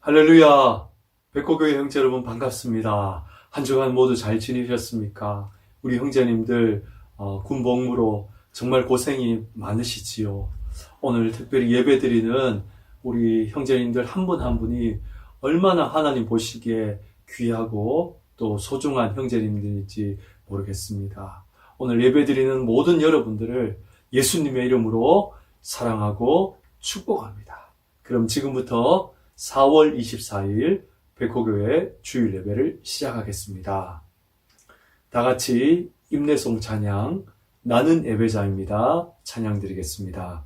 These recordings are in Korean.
할렐루야! 백호교회 형제 여러분 반갑습니다. 한 주간 모두 잘 지내셨습니까? 우리 형제님들 군복무로 정말 고생이 많으시지요. 오늘 특별히 예배드리는 우리 형제님들 한 분 한 분이 얼마나 하나님 보시기에 귀하고 또 소중한 형제님들인지 모르겠습니다. 오늘 예배드리는 모든 여러분들을 예수님의 이름으로 사랑하고 축복합니다. 그럼 지금부터 4월 24일 백호교회 주일 예배를 시작하겠습니다. 다 같이 임내송 찬양, 나는 예배자입니다. 찬양 드리겠습니다.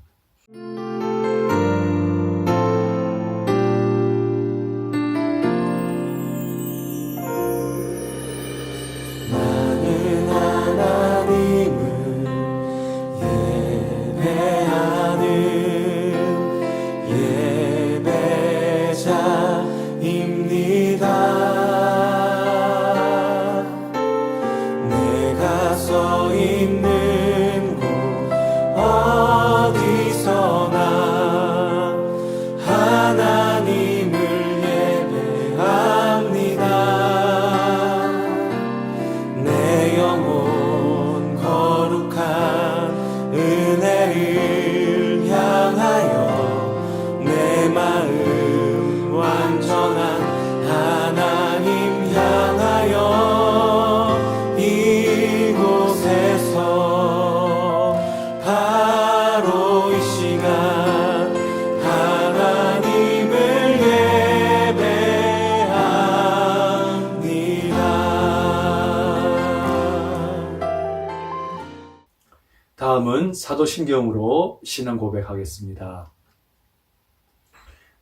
다음은 사도신경으로 신앙 고백하겠습니다.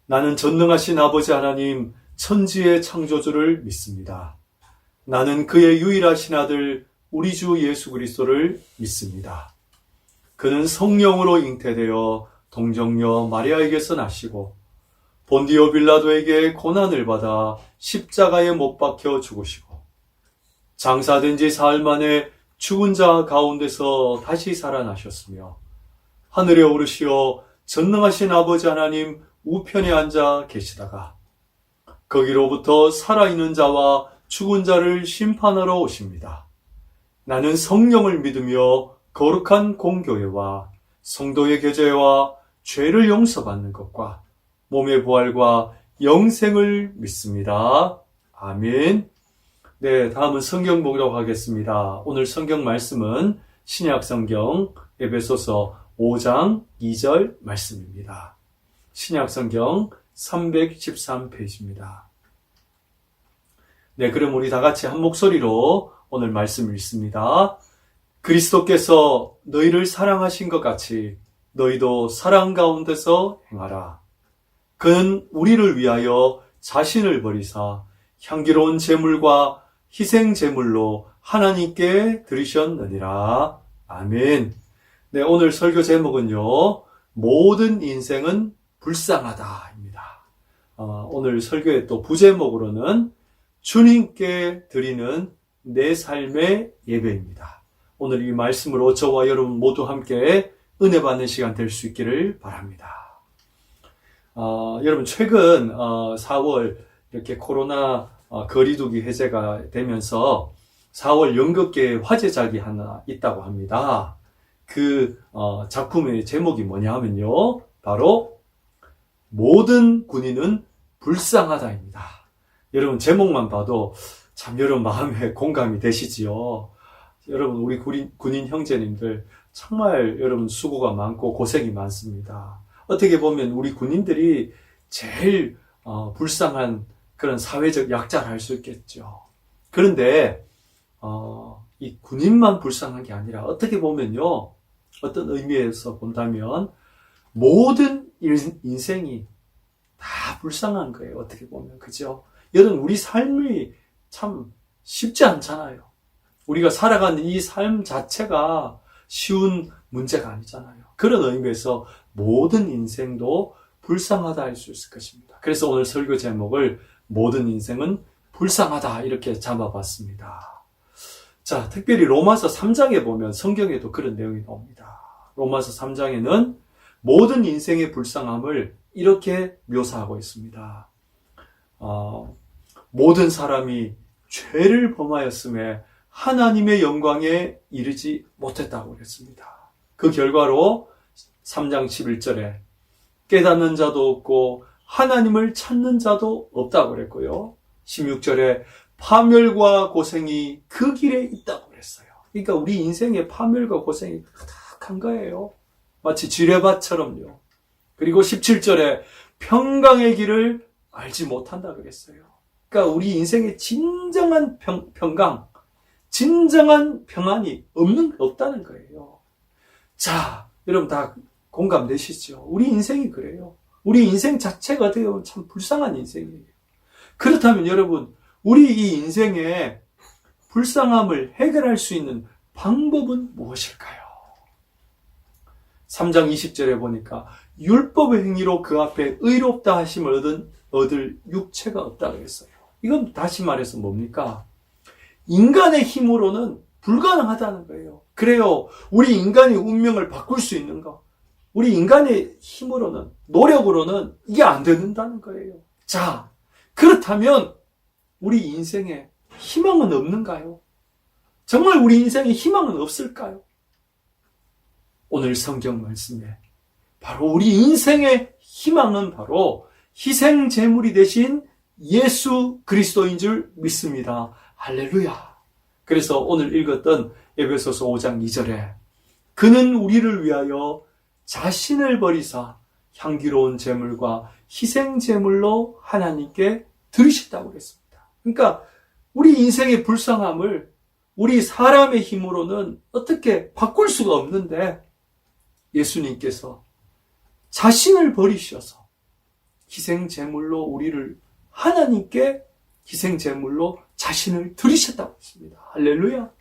나는 전능하신 아버지 하나님 천지의 창조주를 믿습니다. 나는 그의 유일하신 아들 우리 주 예수 그리스도를 믿습니다. 그는 성령으로 잉태되어 동정녀 마리아에게서 나시고 본디오 빌라도에게 고난을 받아 십자가에 못 박혀 죽으시고 장사된 지 사흘 만에 죽은 자 가운데서 다시 살아나셨으며 하늘에 오르시어 전능하신 아버지 하나님 우편에 앉아 계시다가 거기로부터 살아있는 자와 죽은 자를 심판하러 오십니다. 나는 성령을 믿으며 거룩한 공교회와 성도의 교제와 죄를 용서받는 것과 몸의 부활과 영생을 믿습니다. 아멘. 네, 다음은 성경 보도록 하겠습니다. 오늘 성경 말씀은 신약 성경 에베소서 5장 2절 말씀입니다. 신약 성경 313페이지입니다. 네, 그럼 우리 다 같이 한 목소리로 오늘 말씀 읽습니다. 그리스도께서 너희를 사랑하신 것 같이 너희도 사랑 가운데서 행하라. 그는 우리를 위하여 자신을 버리사 향기로운 제물과 희생 제물로 하나님께 드리셨느니라. 아멘. 네, 오늘 설교 제목은요, 모든 인생은 불쌍하다입니다. 오늘 설교의 또 부제목으로는 주님께 드리는 내 삶의 예배입니다. 오늘 이 말씀으로 저와 여러분 모두 함께 은혜 받는 시간 될 수 있기를 바랍니다. 여러분 최근 4월 이렇게 코로나 거리두기 해제가 되면서 4월 연극계 화제작이 하나 있다고 합니다. 그 작품의 제목이 뭐냐 하면요, 바로 모든 군인은 불쌍하다입니다. 여러분 제목만 봐도 참 여러분 마음에 공감이 되시지요. 여러분 우리 군인 형제님들 정말 여러분 수고가 많고 고생이 많습니다. 어떻게 보면 우리 군인들이 제일 불쌍한 그런 사회적 약자를 할 수 있겠죠. 그런데 이 군인만 불쌍한 게 아니라 어떻게 보면요, 어떤 의미에서 본다면 모든 인생이 다 불쌍한 거예요. 어떻게 보면, 그죠? 여러분 우리 삶이 참 쉽지 않잖아요. 우리가 살아가는 이 삶 자체가 쉬운 문제가 아니잖아요. 그런 의미에서 모든 인생도 불쌍하다 할 수 있을 것입니다. 그래서 오늘 설교 제목을 모든 인생은 불쌍하다 이렇게 잡아봤습니다. 자, 특별히 로마서 3장에 보면 성경에도 그런 내용이 나옵니다. 로마서 3장에는 모든 인생의 불쌍함을 이렇게 묘사하고 있습니다. 모든 사람이 죄를 범하였음에 하나님의 영광에 이르지 못했다고 그랬습니다. 그 결과로 3장 11절에 깨닫는 자도 없고 하나님을 찾는 자도 없다고 그랬고요. 16절에 파멸과 고생이 그 길에 있다고 그랬어요. 그러니까 우리 인생에 파멸과 고생이 가득한 거예요. 마치 지뢰밭처럼요. 그리고 17절에 평강의 길을 알지 못한다 그랬어요. 그러니까 우리 인생에 진정한 평강, 진정한 평안이 없다는 거예요. 자, 여러분 다 공감되시죠? 우리 인생이 그래요. 우리 인생 자체가 어떻게 보면 참 불쌍한 인생이에요. 그렇다면 여러분, 우리 이 인생의 불쌍함을 해결할 수 있는 방법은 무엇일까요? 3장 20절에 보니까 율법의 행위로 그 앞에 의롭다 하심을 얻을 육체가 없다 그랬어요. 이건 다시 말해서 뭡니까? 인간의 힘으로는 불가능하다는 거예요. 그래요. 우리 인간이 운명을 바꿀 수 있는가? 우리 인간의 힘으로는, 노력으로는 이게 안 된다는 거예요. 자, 그렇다면 우리 인생에 희망은 없는가요? 정말 우리 인생에 희망은 없을까요? 오늘 성경 말씀에 바로 우리 인생의 희망은 바로 희생 제물이 되신 예수 그리스도인 줄 믿습니다. 할렐루야. 그래서 오늘 읽었던 에베소서 5장 2절에 그는 우리를 위하여 자신을 버리사 향기로운 제물과 희생 제물로 하나님께 드리셨다고 그랬습니다. 그러니까 우리 인생의 불쌍함을 우리 사람의 힘으로는 어떻게 바꿀 수가 없는데 예수님께서 자신을 버리셔서 희생 제물로 우리를 하나님께 희생 제물로 자신을 드리셨다고 했습니다. 할렐루야.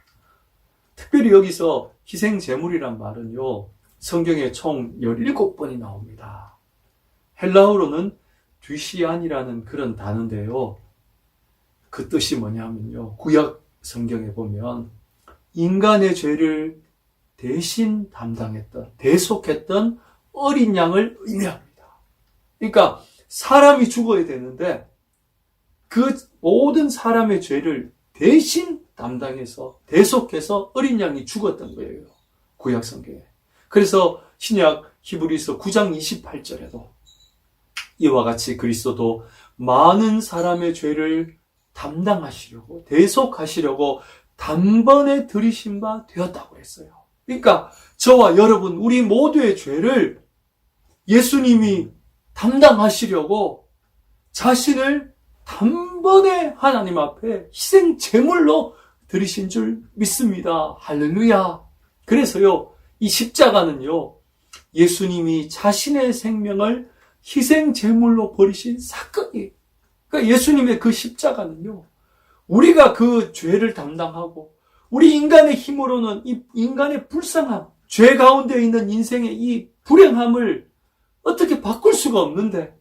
특별히 여기서 희생 제물이란 말은요, 성경에 총 17번이 나옵니다. 헬라어로는 뒤시안이라는 그런 단어인데요. 그 뜻이 뭐냐면요, 구약 성경에 보면 인간의 죄를 대신 담당했던, 대속했던 어린 양을 의미합니다. 그러니까 사람이 죽어야 되는데 그 모든 사람의 죄를 대신 담당해서 대속해서 어린 양이 죽었던 거예요. 구약 성경에. 그래서 신약 히브리서 9장 28절에도 이와 같이 그리스도도 많은 사람의 죄를 담당하시려고, 대속하시려고 단번에 들이신 바 되었다고 했어요. 그러니까 저와 여러분, 우리 모두의 죄를 예수님이 담당하시려고 자신을 단번에 하나님 앞에 희생 제물로 드리신 줄 믿습니다. 할렐루야. 그래서요, 이 십자가는요, 예수님이 자신의 생명을 희생 제물로 버리신 사건이에요. 그러니까 예수님의 그 십자가는요, 우리가 그 죄를 담당하고 우리 인간의 힘으로는 이 인간의 불쌍함, 죄 가운데 있는 인생의 이 불행함을 어떻게 바꿀 수가 없는데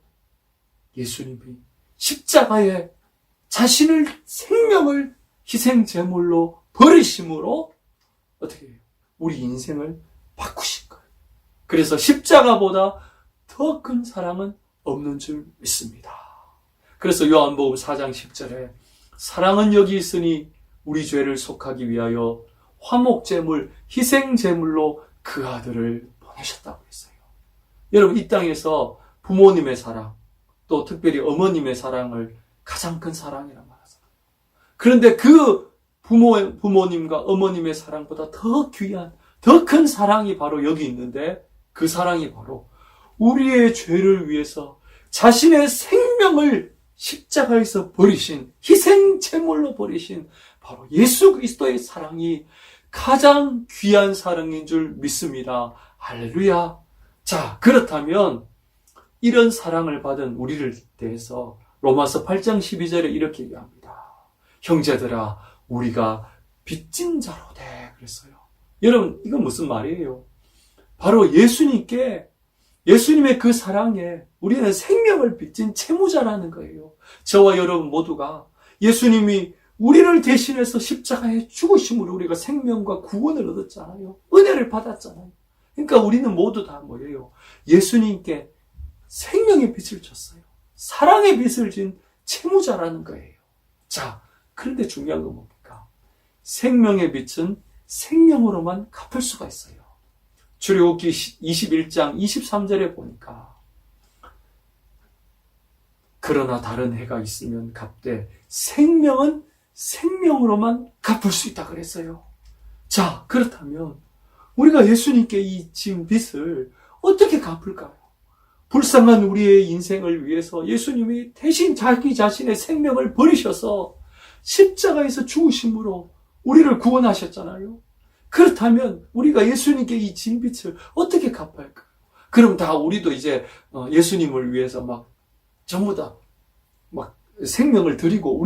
예수님이 십자가에 자신을 생명을 희생 제물로 버리심으로 어떻게 해요? 우리 인생을 바꾸신 거예요. 그래서 십자가보다 더 큰 사랑은 없는 줄 믿습니다. 그래서 요한복음 4장 10절에 사랑은 여기 있으니 우리 죄를 속하기 위하여 화목제물, 희생제물로 그 아들을 보내셨다고 했어요. 여러분, 이 땅에서 부모님의 사랑, 또 특별히 어머님의 사랑을 가장 큰 사랑이라 말하잖아요. 그런데 그 부모님과 어머님의 사랑보다 더 귀한, 더 큰 사랑이 바로 여기 있는데 그 사랑이 바로 우리의 죄를 위해서 자신의 생명을 십자가에서 버리신, 희생제물로 버리신 바로 예수 그리스도의 사랑이 가장 귀한 사랑인 줄 믿습니다. 할렐루야. 자, 그렇다면 이런 사랑을 받은 우리를 대해서 로마서 8장 12절에 이렇게 얘기합니다. 형제들아, 우리가 빚진 자로 돼. 그랬어요. 여러분, 이건 무슨 말이에요? 바로 예수님의 그 사랑에 우리는 생명을 빚진 채무자라는 거예요. 저와 여러분 모두가 예수님이 우리를 대신해서 십자가에 죽으심으로 우리가 생명과 구원을 얻었잖아요. 은혜를 받았잖아요. 그러니까 우리는 모두 다 뭐예요? 예수님께 생명의 빚을 졌어요. 사랑의 빚을 진 채무자라는 거예요. 자, 그런데 중요한 건 뭡니까? 생명의 빛은 생명으로만 갚을 수가 있어요. 출애굽기 21장 23절에 보니까 그러나 다른 해가 있으면 갚되 생명은 생명으로만 갚을 수 있다 그랬어요. 자, 그렇다면 우리가 예수님께 이 진 빚을 어떻게 갚을까요? 불쌍한 우리의 인생을 위해서 예수님이 대신 자기 자신의 생명을 버리셔서 십자가에서 죽으심으로 우리를 구원하셨잖아요. 그렇다면 우리가 예수님께 이 진 빚을 어떻게 갚아야 할까요? 그럼 다 우리도 이제 예수님을 위해서 막 전부 다 막 생명을 드리고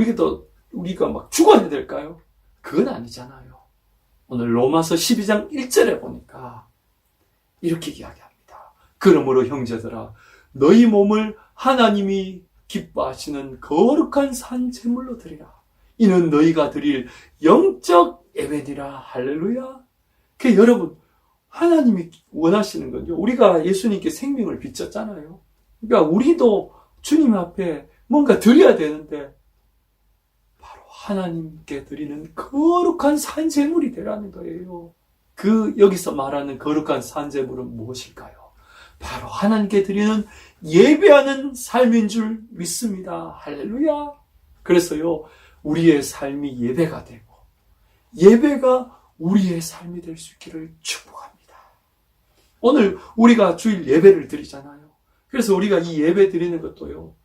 우리가 막 죽어야 될까요? 그건 아니잖아요. 오늘 로마서 12장 1절에 보니까 이렇게 이야기합니다. 그러므로 형제들아 너희 몸을 하나님이 기뻐하시는 거룩한 산 제물로 드리라. 이는 너희가 드릴 영적 예배니라. 할렐루야. 여러분, 하나님이 원하시는 건요, 우리가 예수님께 생명을 비쳤잖아요. 그러니까 우리도 주님 앞에 뭔가 드려야 되는데 바로 하나님께 드리는 거룩한 산 제물이 되라는 거예요. 여기서 말하는 거룩한 산 제물은 무엇일까요? 바로 하나님께 드리는 예배하는 삶인 줄 믿습니다. 할렐루야. 그래서요, 우리의 삶이 예배가 되고 예배가 우리의 삶이 될 수 있기를 축복합니다. 오늘 우리가 주일 예배를 드리잖아요. 그래서 우리가 이 예배 드리는 것도요,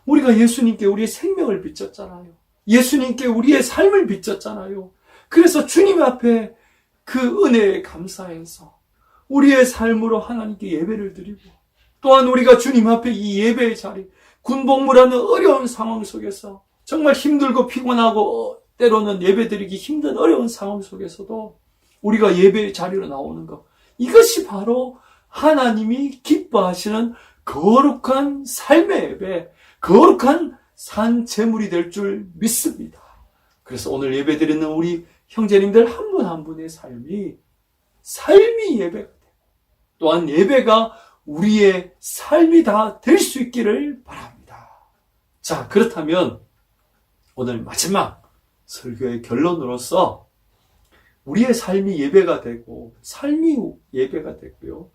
우리가 예수님께 우리의 생명을 비쳤잖아요. 예수님께 우리의 삶을 비쳤잖아요. 그래서 주님 앞에 그 은혜에 감사해서 우리의 삶으로 하나님께 예배를 드리고, 또한 우리가 주님 앞에 이 예배의 자리, 군복무라는 어려운 상황 속에서 정말 힘들고 피곤하고 때로는 예배드리기 힘든 어려운 상황 속에서도 우리가 예배의 자리로 나오는 것, 이것이 바로 하나님이 기뻐하시는 거룩한 삶의 예배, 거룩한 산 제물이 될 줄 믿습니다. 그래서 오늘 예배드리는 우리 형제님들 한 분 한 분의 삶이 예배가 되고, 또한 예배가 우리의 삶이 다 될 수 있기를 바랍니다. 자, 그렇다면 오늘 마지막 설교의 결론으로서 우리의 삶이 예배가 되고 삶이 예배가 되고요,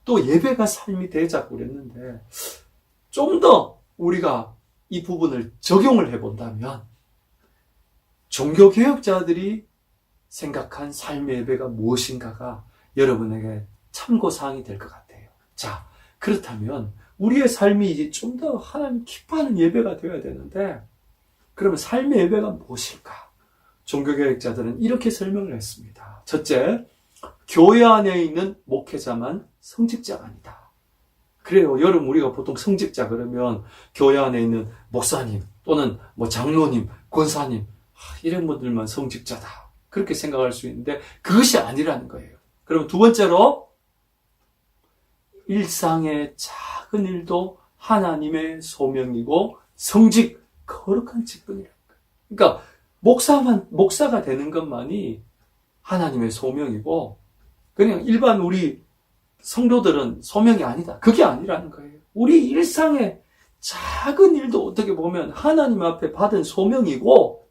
또 예배가 삶이 되자고 그랬는데 좀 더 우리가 이 부분을 적용을 해본다면 종교개혁자들이 생각한 삶의 예배가 무엇인가가 여러분에게 참고사항이 될 것 같아요. 자, 그렇다면 우리의 삶이 이제 좀 더 하나님 기뻐하는 예배가 되어야 되는데, 그러면 삶의 예배가 무엇일까? 종교개혁자들은 이렇게 설명을 했습니다. 첫째, 교회 안에 있는 목회자만 성직자가 아니다. 그래요. 여러분, 우리가 보통 성직자 그러면 교회 안에 있는 목사님 또는 장로님, 권사님, 이런 분들만 성직자다, 그렇게 생각할 수 있는데 그것이 아니라는 거예요. 그럼 두 번째로, 일상의 작은 일도 하나님의 소명이고 성직, 거룩한 직분이라는 거예요. 그러니까 목사가 되는 것만이 하나님의 소명이고 그냥 일반 우리 성도들은 소명이 아니다, 그게 아니라는 거예요. 우리 일상의 작은 일도 어떻게 보면 하나님 앞에 받은 소명이고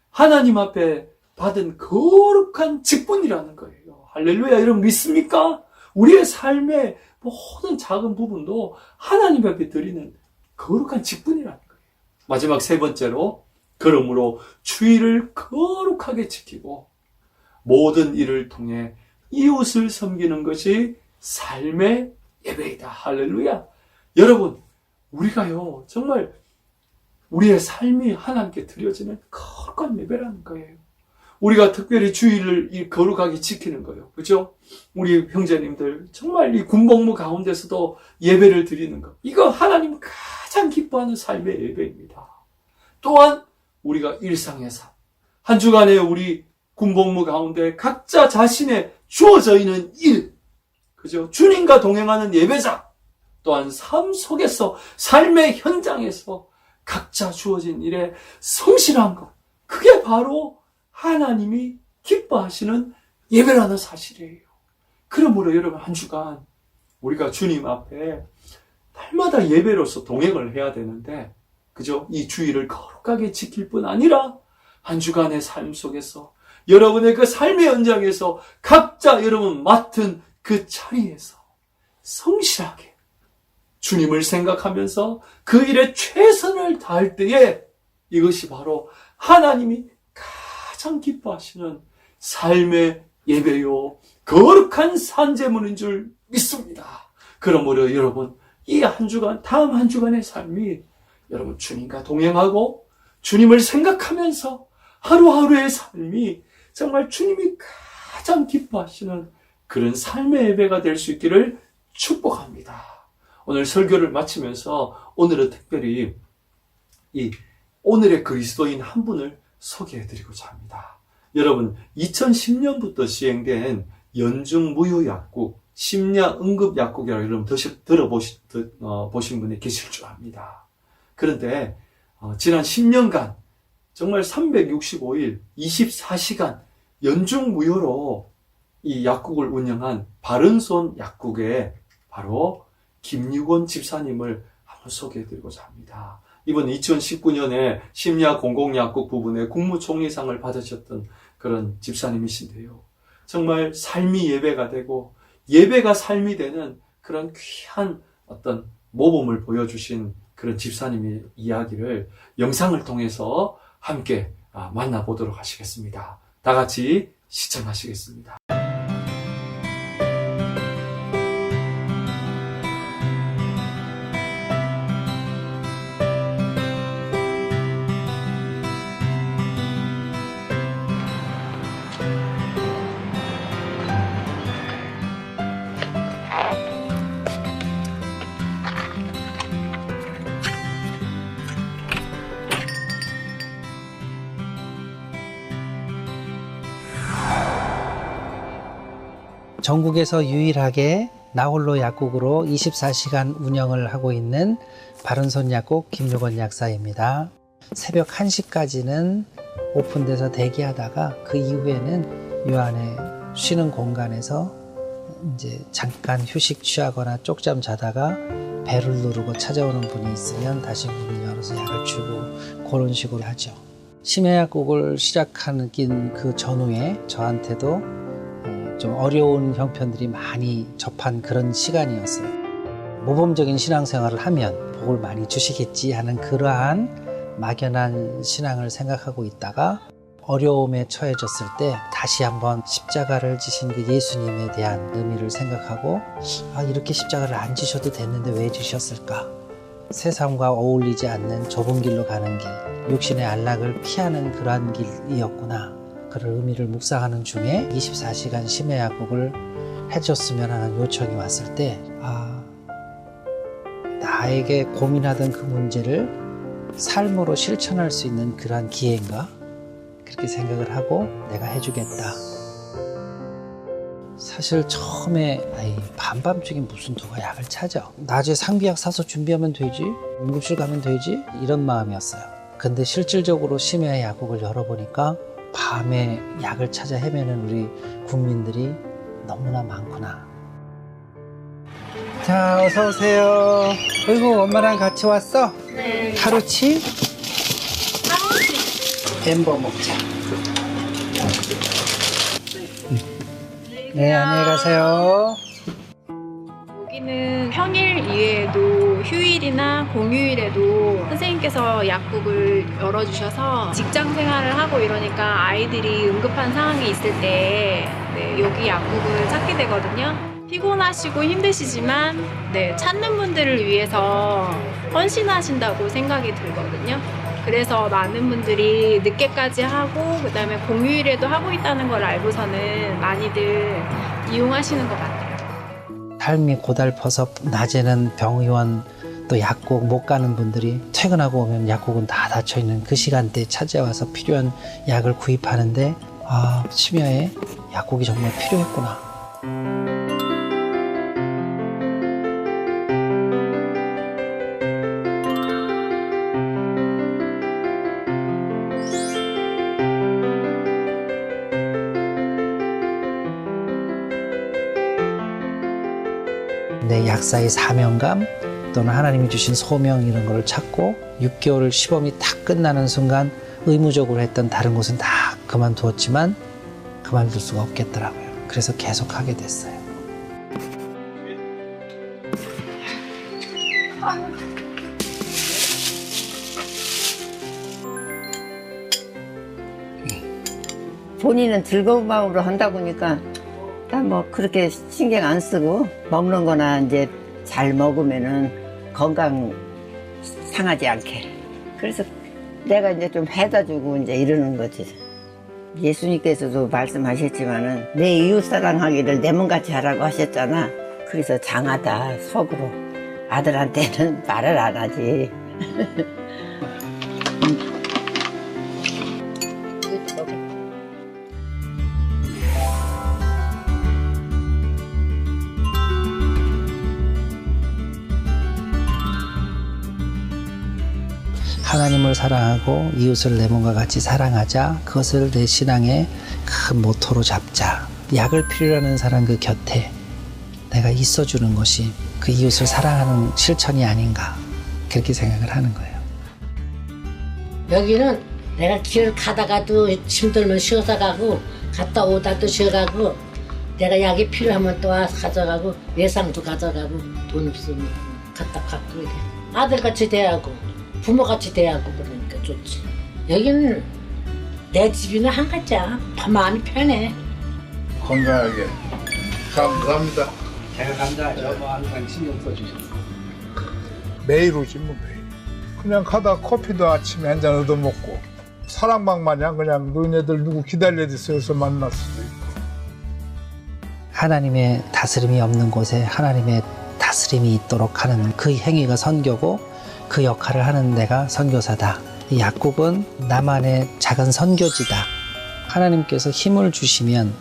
하나님 앞에 받은 거룩한 직분이라는 거예요. 할렐루야. 여러분 믿습니까? 우리의 삶의 모든 작은 부분도 하나님 앞에 드리는 거룩한 직분이라는 거예요. 마지막 세 번째로, 그러므로 주의를 거룩하게 지키고 모든 일을 통해 이웃을 섬기는 것이 삶의 예배이다. 할렐루야. 여러분, 우리가요, 정말 우리의 삶이 하나님께 드려지는 거룩한 예배라는 거예요. 우리가 특별히 주의를 거룩하게 지키는 거예요. 그죠? 우리 형제님들, 정말 이 군복무 가운데서도 예배를 드리는 것, 이거 하나님 가장 기뻐하는 삶의 예배입니다. 또한 우리가 일상의 삶, 한 주간에 우리 군복무 가운데 각자 자신의 주어져 있는 일, 그죠? 주님과 동행하는 예배자, 또한 삶 속에서, 삶의 현장에서 각자 주어진 일에 성실한 것, 그게 바로 하나님이 기뻐하시는 예배라는 사실이에요. 그러므로 여러분, 한 주간 우리가 주님 앞에 날마다 예배로서 동행을 해야 되는데, 그죠? 이 주의를 거룩하게 지킬 뿐 아니라 한 주간의 삶 속에서 여러분의 그 삶의 현장에서 각자 여러분 맡은 그 자리에서 성실하게 주님을 생각하면서 그 일에 최선을 다할 때에 이것이 바로 하나님이 가장 기뻐하시는 삶의 예배요 거룩한 산제물인 줄 믿습니다. 그러므로 여러분 이 한 주간 다음 한 주간의 삶이 여러분 주님과 동행하고 주님을 생각하면서 하루하루의 삶이 정말 주님이 가장 기뻐하시는 그런 삶의 예배가 될 수 있기를 축복합니다. 오늘 설교를 마치면서 오늘은 특별히 이 오늘의 그리스도인 한 분을 소개해드리고자 합니다. 여러분 2010년부터 시행된 연중무휴약국, 심야응급약국이라고 여러분 들어보신 분이 계실 줄 압니다. 그런데 지난 10년간 정말 365일 24시간 연중무휴로 이 약국을 운영한 바른손 약국의 바로 김유건 집사님을 한번 소개해드리고자 합니다. 이번 2019년에 심야 공공약국 부분에 국무총리상을 받으셨던 그런 집사님이신데요. 정말 삶이 예배가 되고 예배가 삶이 되는 그런 귀한 어떤 모범을 보여주신 그런 집사님의 이야기를 영상을 통해서 함께 만나보도록 하시겠습니다. 다 같이 시청하시겠습니다. 전국에서 유일하게 나홀로 약국으로 24시간 운영을 하고 있는 바른손 약국 김유건 약사입니다. 새벽 1시까지는 오픈돼서 대기하다가 그 이후에는 요 안에 쉬는 공간에서 이제 잠깐 휴식 취하거나 쪽잠 자다가 벨을 누르고 찾아오는 분이 있으면 다시 문을 열어서 약을 주고 그런 식으로 하죠. 심야약국을 시작하는 그 전후에 저한테도 좀 어려운 형편들이 많이 접한 그런 시간이었어요. 모범적인 신앙생활을 하면 복을 많이 주시겠지 하는 그러한 막연한 신앙을 생각하고 있다가 어려움에 처해졌을 때 다시 한번 십자가를 지신 그 예수님에 대한 의미를 생각하고 이렇게 십자가를 안 지셔도 됐는데 왜 지셨을까? 세상과 어울리지 않는 좁은 길로 가는 길, 육신의 안락을 피하는 그러한 길이었구나. 그런 의미를 묵상하는 중에 24시간 심야약국을 해줬으면 하는 요청이 왔을 때 나에게 고민하던 그 문제를 삶으로 실천할 수 있는 그러한 기회인가? 그렇게 생각을 하고 내가 해주겠다. 사실 처음에 밤밤중에 무슨 누가 약을 찾아. 낮에 상비약 사서 준비하면 되지. 응급실 가면 되지. 이런 마음이었어요. 근데 실질적으로 심야 약국을 열어보니까 밤에 약을 찾아 헤매는 우리 국민들이 너무나 많구나. 자, 어서 오세요. 어이구, 엄마랑 같이 왔어? 네. 하루치? 엠버 먹자. 네, 안녕히 가세요. 여기는 평일 이외에도 휴일이나 공휴일에도 선생님께서 약국을 열어주셔서 직장 생활을 하고 이러니까 아이들이 응급한 상황이 있을 때 여기 약국을 찾게 되거든요. 피곤하시고 힘드시지만 찾는 분들을 위해서 헌신하신다고 생각이 들거든요. 그래서 많은 분들이 늦게까지 하고 그다음에 공휴일에도 하고 있다는 걸 알고서는 많이들 이용하시는 것 같아요. 삶이 고달퍼서 낮에는 병의원 또 약국 못 가는 분들이 퇴근하고 오면 약국은 다 닫혀있는 그 시간대에 찾아와서 필요한 약을 구입하는데 심야에 약국이 정말 필요했구나. 내 약사의 사명감, 또는 하나님이 주신 소명 이런 걸 찾고 6개월 시범이 딱 끝나는 순간 의무적으로 했던 다른 곳은 다 그만두었지만 그만둘 수가 없겠더라고요. 그래서 계속 하게 됐어요. 본인은 즐거운 마음으로 한다 보니까 나 뭐 그렇게 신경 안 쓰고 먹는 거나 이제 잘 먹으면은 건강 상하지 않게. 그래서 내가 이제 좀 해다 주고 이제 이러는 거지. 예수님께서도 말씀하셨지만은 내 이웃 사랑하기를 내 몸같이 하라고 하셨잖아. 그래서 장하다 속으로. 아들한테는 말을 안 하지. 하나님을 사랑하고 이웃을 내 몸과 같이 사랑하자. 그것을 내 신앙의 큰 모토로 잡자. 약을 필요로 하는 사람 그 곁에 내가 있어주는 것이 그 이웃을 사랑하는 실천이 아닌가, 그렇게 생각을 하는 거예요. 여기는 내가 길을 가다가도 힘들면 쉬어서 가고 갔다 오다도 쉬어가고 내가 약이 필요하면 또 와서 가져가고 예상도 가져가고 돈 없으면 갖다 갖고 이래. 아들같이 대하고 부모같이 대하고 그러니까 좋지. 여기는 내 집이나 한 가지야. 더 마음이 편해. 건강하게 감사합니다. 제가 감사하죠. 뭐 항상 신경 써주셔서. 매일 오지 뭐 매일. 그냥 가다 커피도 아침에 한 잔 얻어먹고 사랑방 마냥 그냥 너희네들 누구 기다려주세요서 만날 수도 있고. 하나님의 다스림이 없는 곳에 하나님의 다스림이 있도록 하는 그 행위가 선교고, 그 역할을 하는 데가 선교사다. 이 약국은 나만의 작은 선교지다. 하나님께서 힘을 주시면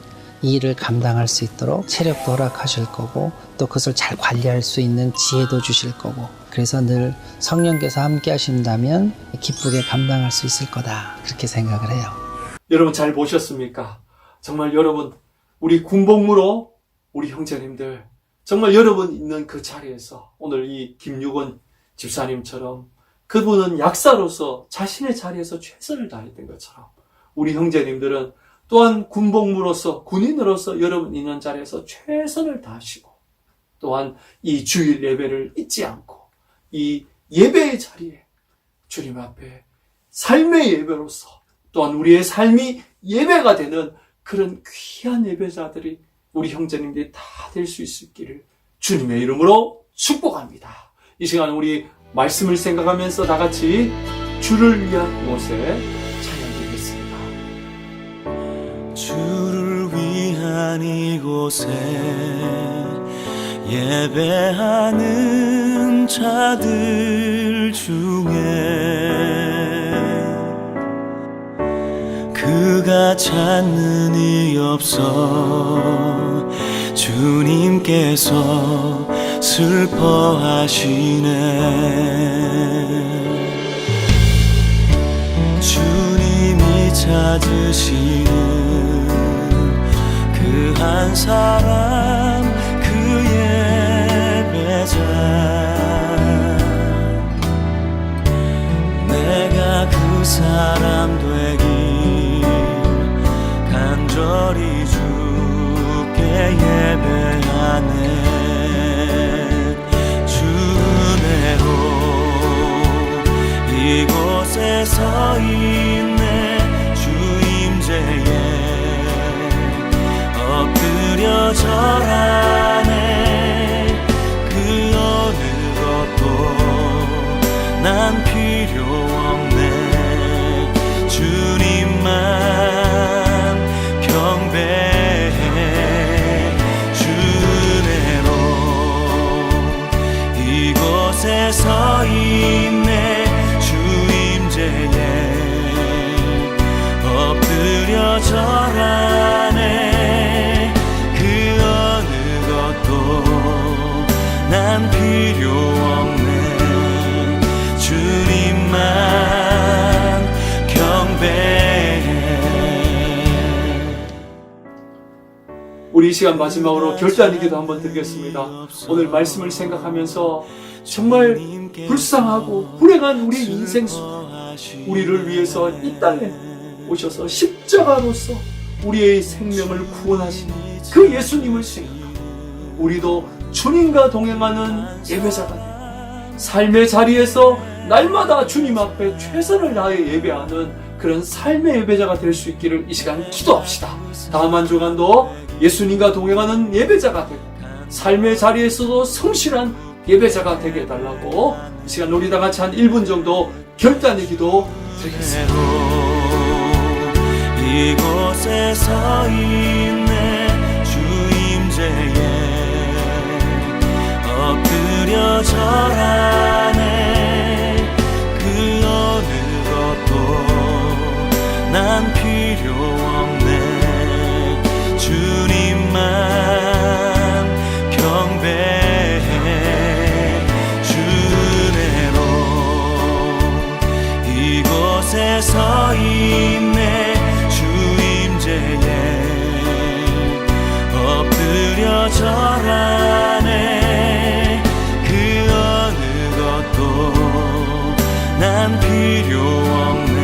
이 일을 감당할 수 있도록 체력도 허락하실 거고, 또 그것을 잘 관리할 수 있는 지혜도 주실 거고, 그래서 늘 성령께서 함께 하신다면 기쁘게 감당할 수 있을 거다, 그렇게 생각을 해요. 여러분 잘 보셨습니까? 정말 여러분, 우리 군복무로 우리 형제님들, 정말 여러분 있는 그 자리에서 오늘 이 김유건 집사님처럼 그분은 약사로서 자신의 자리에서 최선을 다했던 것처럼 우리 형제님들은 또한 군복무로서, 군인으로서 여러분 있는 자리에서 최선을 다하시고, 또한 이 주일 예배를 잊지 않고 이 예배의 자리에 주님 앞에 삶의 예배로서 또한 우리의 삶이 예배가 되는 그런 귀한 예배자들이 우리 형제님들이 다 될 수 있기를 주님의 이름으로 축복합니다. 이 시간 우리 말씀을 생각하면서 다 같이 주를 위한 이곳에 찬양드리겠습니다. 주를 위한 이곳에 예배하는 자들 중에 그가 찾는 이 없어 주님께서 슬퍼하시네. 주님이 찾으시는 그 한 사람, 그 예배자, 내가 그 사람 되길 간절히 주께 예배하네. 주 은혜로 이곳에 서 있네. 주 임재에 엎드려 절하네. 그 어느 것도 난 필요 없네. 주님만 경배해. 주 은혜로 이곳에 서 있네. 주 임재에 엎드려 절하네. 난 필요 없네. 주님만 경배해. 우리 이 시간 마지막으로 결단의 기도 한번 드리겠습니다. 오늘 말씀을 생각하면서 정말 불쌍하고 불행한 우리 인생 속 우리를 위해서 이 땅에 오셔서 십자가로서 우리의 생명을 구원하신 그 예수님을 생각하고 우리도 주님과 동행하는 예배자가 되고 삶의 자리에서 날마다 주님 앞에 최선을 다해 예배하는 그런 삶의 예배자가 될 수 있기를 이 시간 기도합시다. 다음 한 주간도 예수님과 동행하는 예배자가 되고 삶의 자리에서도 성실한 예배자가 되게 해달라고 이 시간 우리 다 같이 한 1분 정도 결단의 기도 드리겠습니다. 이곳에 서 있네 주임제에 엎드려 절하네 그 어느 것도 난 필요 없네 주님만 경배해 주 은혜로 이곳에 서 있네 주임제에 엎드려 절하네 그 어느 것도 난 필요 없네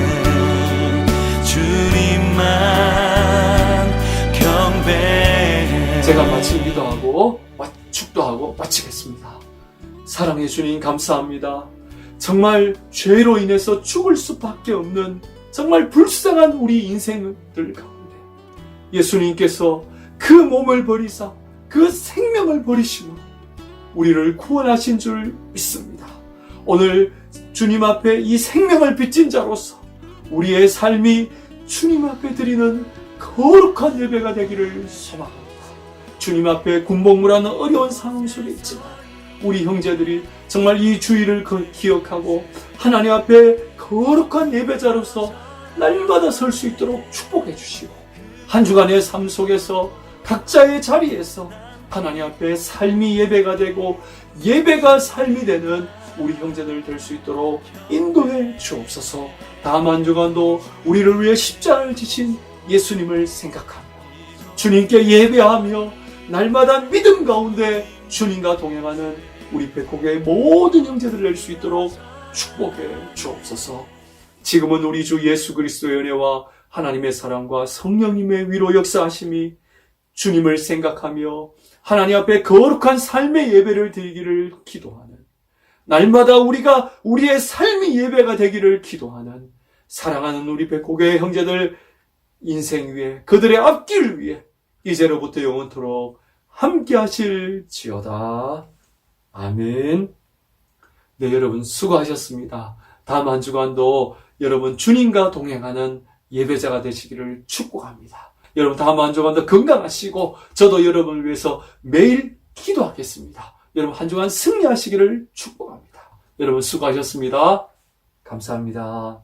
주님만 경배해. 제가 마침 기도하고 축도하고 마치겠습니다. 사랑해 주님 감사합니다. 정말 죄로 인해서 죽을 수밖에 없는 정말 불쌍한 우리 인생들 가운데 예수님께서 그 몸을 버리사 그 생명을 버리심으로 우리를 구원하신 줄 믿습니다. 오늘 주님 앞에 이 생명을 빚진 자로서 우리의 삶이 주님 앞에 드리는 거룩한 예배가 되기를 소망합니다. 주님 앞에 군복무라는 어려운 상황 속에 있지만 우리 형제들이 정말 이 주의를 기억하고 하나님 앞에 거룩한 예배자로서 날마다 설 수 있도록 축복해 주시고 한 주간의 삶 속에서 각자의 자리에서 하나님 앞에 삶이 예배가 되고 예배가 삶이 되는 우리 형제들 될 수 있도록 인도해 주옵소서. 다음 한 주간도 우리를 위해 십자가를 지신 예수님을 생각하며 주님께 예배하며 날마다 믿음 가운데 주님과 동행하는 우리 백호교의 모든 형제들 될 수 있도록 축복해 주옵소서. 지금은 우리 주 예수 그리스도의 은혜와 하나님의 사랑과 성령님의 위로 역사하심이 주님을 생각하며 하나님 앞에 거룩한 삶의 예배를 드리기를 기도하는 날마다 우리가 우리의 삶이 예배가 되기를 기도하는 사랑하는 우리 백호교의 형제들 인생 위에 그들의 앞길 위에 이제로부터 영원토록 함께 하실지어다. 아멘. 네, 여러분 수고하셨습니다. 다음 한 주간도 여러분 주님과 동행하는 예배자가 되시기를 축복합니다. 여러분 다음 한 주간도 건강하시고 저도 여러분을 위해서 매일 기도하겠습니다. 여러분 한 주간 승리하시기를 축복합니다. 여러분 수고하셨습니다. 감사합니다.